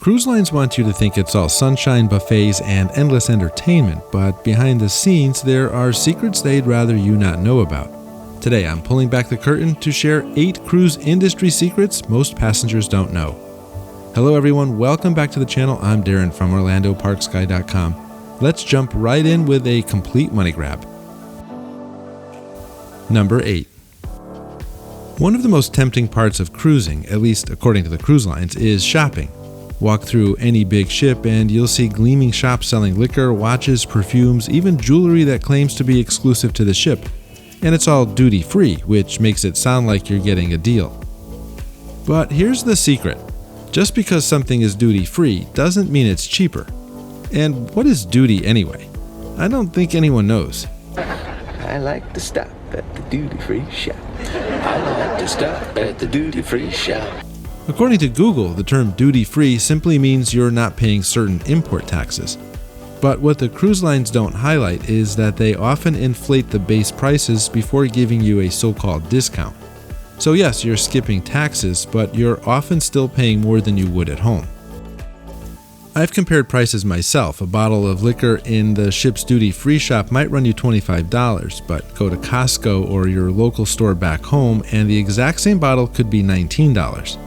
Cruise lines want you to think it's all sunshine, buffets, and endless entertainment, but behind the scenes, there are secrets they'd rather you not know about. Today, I'm pulling back the curtain to share 8 cruise industry secrets most passengers don't know. Hello everyone, welcome back to the channel. I'm Darren from OrlandoParksGuide.com. Let's jump right in with a complete money grab. Number 8. One of the most tempting parts of cruising, at least according to the cruise lines, is shopping. Walk through any big ship and you'll see gleaming shops selling liquor, watches, perfumes, even jewelry that claims to be exclusive to the ship. And it's all duty-free, which makes it sound like you're getting a deal. But here's the secret. Just because something is duty-free doesn't mean it's cheaper. And what is duty anyway? I don't think anyone knows. I like to stop at the duty-free shop. I like to stop at the duty-free shop. According to Google, the term duty-free simply means you're not paying certain import taxes. But what the cruise lines don't highlight is that they often inflate the base prices before giving you a so-called discount. So yes, you're skipping taxes, but you're often still paying more than you would at home. I've compared prices myself. A bottle of liquor in the ship's duty-free shop might run you $25, but go to Costco or your local store back home and the exact same bottle could be $19.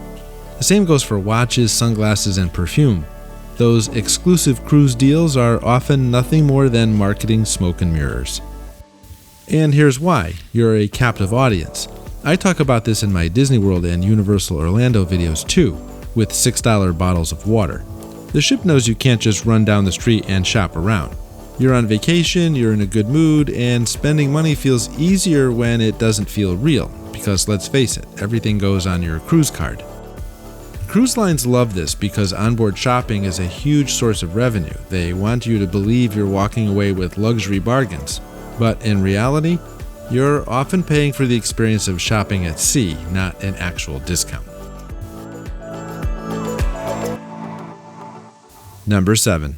The same goes for watches, sunglasses, and perfume. Those exclusive cruise deals are often nothing more than marketing smoke and mirrors. And here's why. You're a captive audience. I talk about this in my Disney World and Universal Orlando videos too, with $6 bottles of water. The ship knows you can't just run down the street and shop around. You're on vacation, you're in a good mood, and spending money feels easier when it doesn't feel real, because let's face it, everything goes on your cruise card. Cruise lines love this because onboard shopping is a huge source of revenue. They want you to believe you're walking away with luxury bargains. But in reality, you're often paying for the experience of shopping at sea, not an actual discount. Number 7.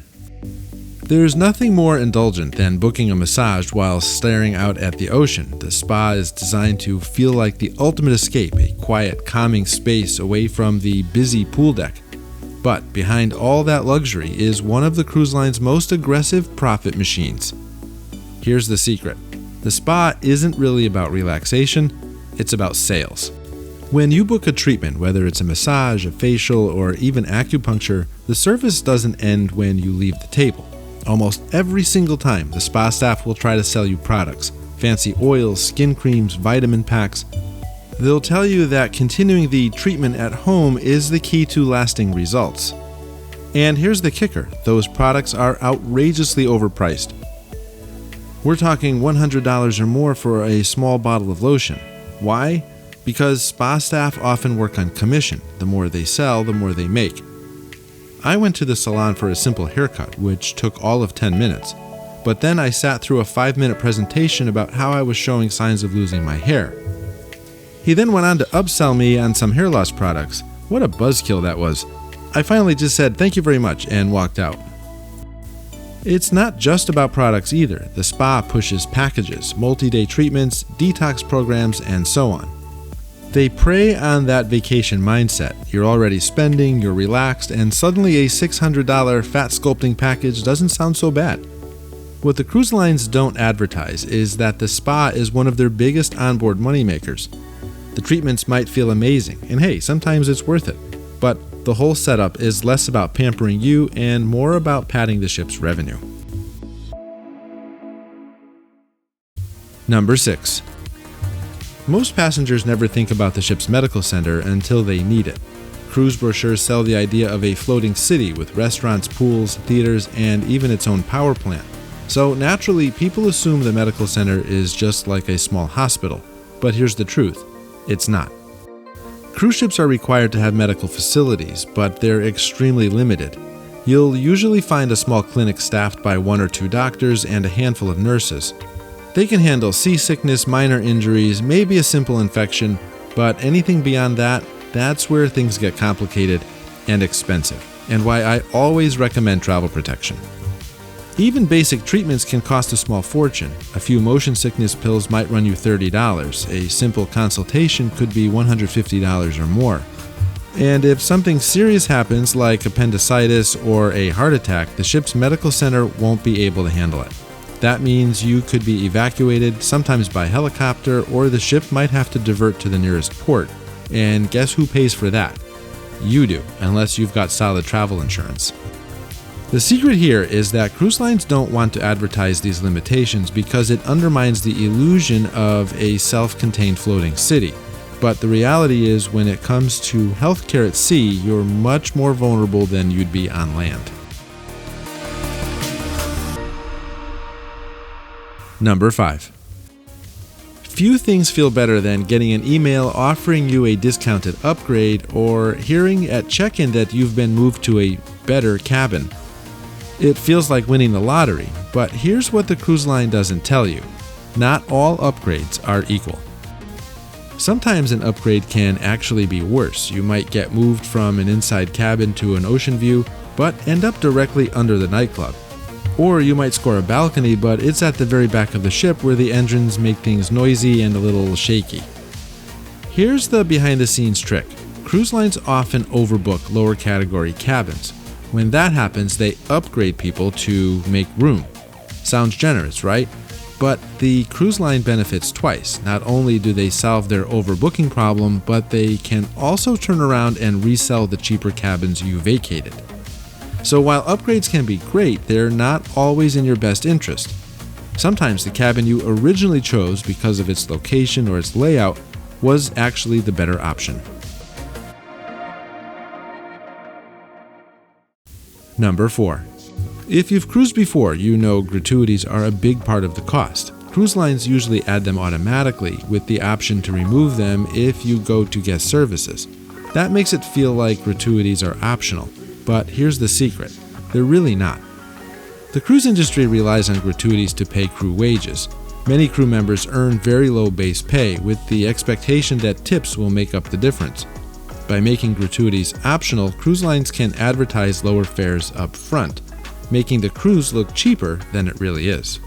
There's nothing more indulgent than booking a massage while staring out at the ocean. The spa is designed to feel like the ultimate escape, a quiet, calming space away from the busy pool deck. But behind all that luxury is one of the cruise line's most aggressive profit machines. Here's the secret. The spa isn't really about relaxation, it's about sales. When you book a treatment, whether it's a massage, a facial, or even acupuncture, the service doesn't end when you leave the table. Almost every single time, the spa staff will try to sell you products, fancy oils, skin creams, vitamin packs. They'll tell you that continuing the treatment at home is the key to lasting results. And here's the kicker, those products are outrageously overpriced. We're talking $100 or more for a small bottle of lotion. Why? Because spa staff often work on commission. The more they sell, the more they make. I went to the salon for a simple haircut, which took all of 10 minutes. But then I sat through a 5-minute presentation about how I was showing signs of losing my hair. He then went on to upsell me on some hair loss products. What a buzzkill that was. I finally just said thank you very much and walked out. It's not just about products either. The spa pushes packages, multi-day treatments, detox programs, and so on. They prey on that vacation mindset. You're already spending, you're relaxed, and suddenly a $600 fat sculpting package doesn't sound so bad. What the cruise lines don't advertise is that the spa is one of their biggest onboard moneymakers. The treatments might feel amazing, and hey, sometimes it's worth it. But the whole setup is less about pampering you and more about padding the ship's revenue. Number 6. Most passengers never think about the ship's medical center until they need it. Cruise brochures sell the idea of a floating city with restaurants, pools, theaters, and even its own power plant. So naturally, people assume the medical center is just like a small hospital. But here's the truth, it's not. Cruise ships are required to have medical facilities, but they're extremely limited. You'll usually find a small clinic staffed by 1 or 2 doctors and a handful of nurses. They can handle seasickness, minor injuries, maybe a simple infection, but anything beyond that, that's where things get complicated and expensive, and why I always recommend travel protection. Even basic treatments can cost a small fortune. A few motion sickness pills might run you $30. A simple consultation could be $150 or more. And if something serious happens, like appendicitis or a heart attack, the ship's medical center won't be able to handle it. That means you could be evacuated, sometimes by helicopter, or the ship might have to divert to the nearest port. And guess who pays for that? You do, unless you've got solid travel insurance. The secret here is that cruise lines don't want to advertise these limitations because it undermines the illusion of a self-contained floating city. But the reality is, when it comes to healthcare at sea, you're much more vulnerable than you'd be on land. Number 5. Few things feel better than getting an email offering you a discounted upgrade or hearing at check-in that you've been moved to a better cabin. It feels like winning the lottery, but here's what the cruise line doesn't tell you. Not all upgrades are equal. Sometimes an upgrade can actually be worse. You might get moved from an inside cabin to an ocean view, but end up directly under the nightclub. Or you might score a balcony, but it's at the very back of the ship where the engines make things noisy and a little shaky. Here's the behind-the-scenes trick. Cruise lines often overbook lower category cabins. When that happens, they upgrade people to make room. Sounds generous, right? But the cruise line benefits twice. Not only do they solve their overbooking problem, but they can also turn around and resell the cheaper cabins you vacated. So while upgrades can be great, they're not always in your best interest. Sometimes the cabin you originally chose because of its location or its layout was actually the better option. Number 4. If you've cruised before, you know gratuities are a big part of the cost. Cruise lines usually add them automatically, with the option to remove them if you go to guest services. That makes it feel like gratuities are optional, but here's the secret: they're really not. The cruise industry relies on gratuities to pay crew wages. Many crew members earn very low base pay, with the expectation that tips will make up the difference. By making gratuities optional, cruise lines can advertise lower fares up front, making the cruise look cheaper than it really is.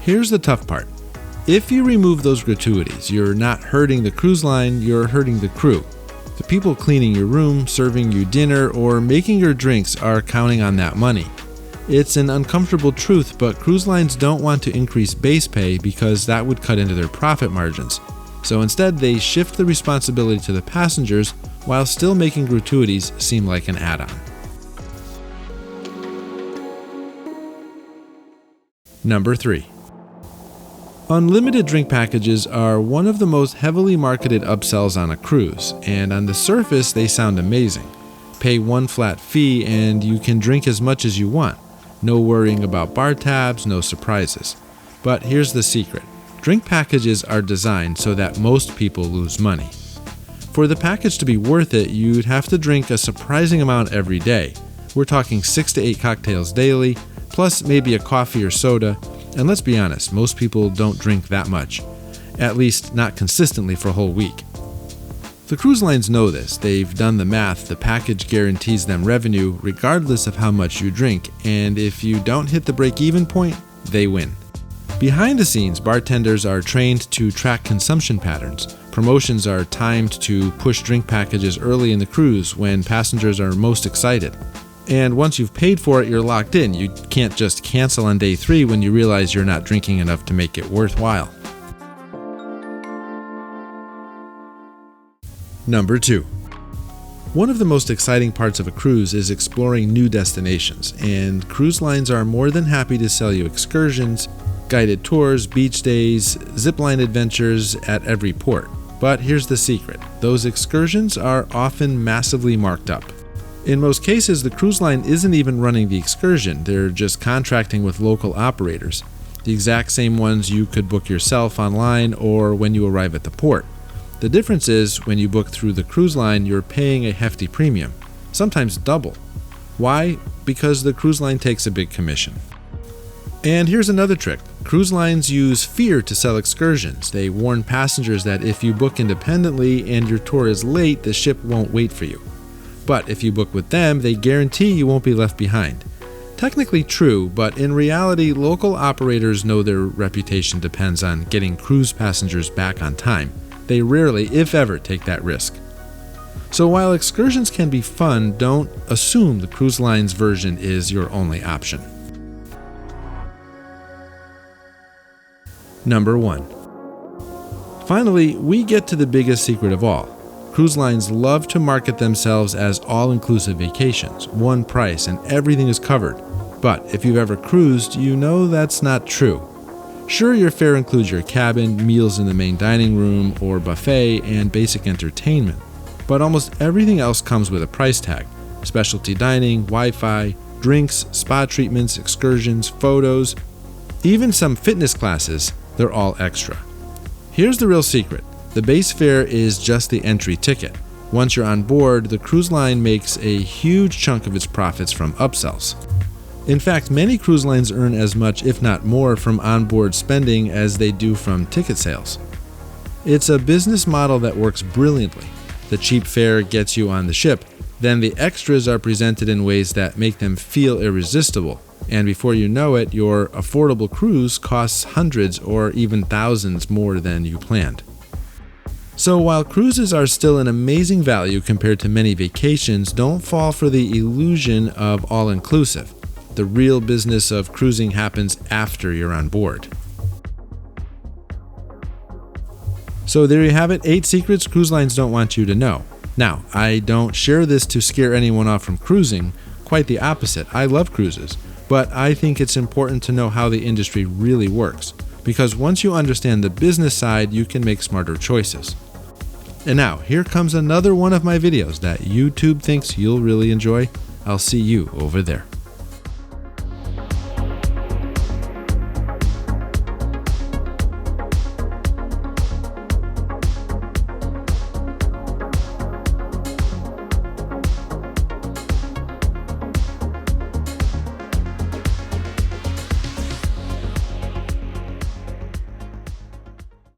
Here's the tough part. If you remove those gratuities, you're not hurting the cruise line, you're hurting the crew. The people cleaning your room, serving you dinner, or making your drinks are counting on that money. It's an uncomfortable truth, but cruise lines don't want to increase base pay because that would cut into their profit margins. So instead, they shift the responsibility to the passengers while still making gratuities seem like an add-on. Number 3. Unlimited drink packages are one of the most heavily marketed upsells on a cruise, and on the surface they sound amazing. Pay one flat fee and you can drink as much as you want. No worrying about bar tabs, no surprises. But here's the secret. Drink packages are designed so that most people lose money. For the package to be worth it, you'd have to drink a surprising amount every day. We're talking 6 to 8 cocktails daily, plus maybe a coffee or soda, and let's be honest, most people don't drink that much, at least not consistently for a whole week. The cruise lines know this. They've done the math. The package guarantees them revenue regardless of how much you drink, and if you don't hit the break-even point, they win. Behind the scenes, bartenders are trained to track consumption patterns. Promotions are timed to push drink packages early in the cruise when passengers are most excited. And once you've paid for it, you're locked in. You can't just cancel on day 3 when you realize you're not drinking enough to make it worthwhile. Number 2. One of the most exciting parts of a cruise is exploring new destinations, and cruise lines are more than happy to sell you excursions, guided tours, beach days, zipline adventures at every port. But here's the secret. Those excursions are often massively marked up. In most cases, the cruise line isn't even running the excursion. They're just contracting with local operators, the exact same ones you could book yourself online or when you arrive at the port. The difference is, when you book through the cruise line, you're paying a hefty premium, sometimes double. Why? Because the cruise line takes a big commission. And here's another trick. Cruise lines use fear to sell excursions. They warn passengers that if you book independently and your tour is late, the ship won't wait for you. But if you book with them, they guarantee you won't be left behind. Technically true, but in reality, local operators know their reputation depends on getting cruise passengers back on time. They rarely, if ever, take that risk. So while excursions can be fun, don't assume the cruise line's version is your only option. Number 1. Finally, we get to the biggest secret of all. Cruise lines love to market themselves as all-inclusive vacations, one price, and everything is covered. But if you've ever cruised, you know that's not true. Sure, your fare includes your cabin, meals in the main dining room or buffet, and basic entertainment. But almost everything else comes with a price tag. Specialty dining, Wi-Fi, drinks, spa treatments, excursions, photos, even some fitness classes, they're all extra. Here's the real secret. The base fare is just the entry ticket. Once you're on board, the cruise line makes a huge chunk of its profits from upsells. In fact, many cruise lines earn as much, if not more, from onboard spending as they do from ticket sales. It's a business model that works brilliantly. The cheap fare gets you on the ship, then the extras are presented in ways that make them feel irresistible, and before you know it, your affordable cruise costs hundreds or even thousands more than you planned. So while cruises are still an amazing value compared to many vacations, don't fall for the illusion of all-inclusive. The real business of cruising happens after you're on board. So there you have it, 8 secrets cruise lines don't want you to know. Now, I don't share this to scare anyone off from cruising, quite the opposite. I love cruises, but I think it's important to know how the industry really works, because once you understand the business side, you can make smarter choices. And now, here comes another one of my videos that YouTube thinks you'll really enjoy. I'll see you over there.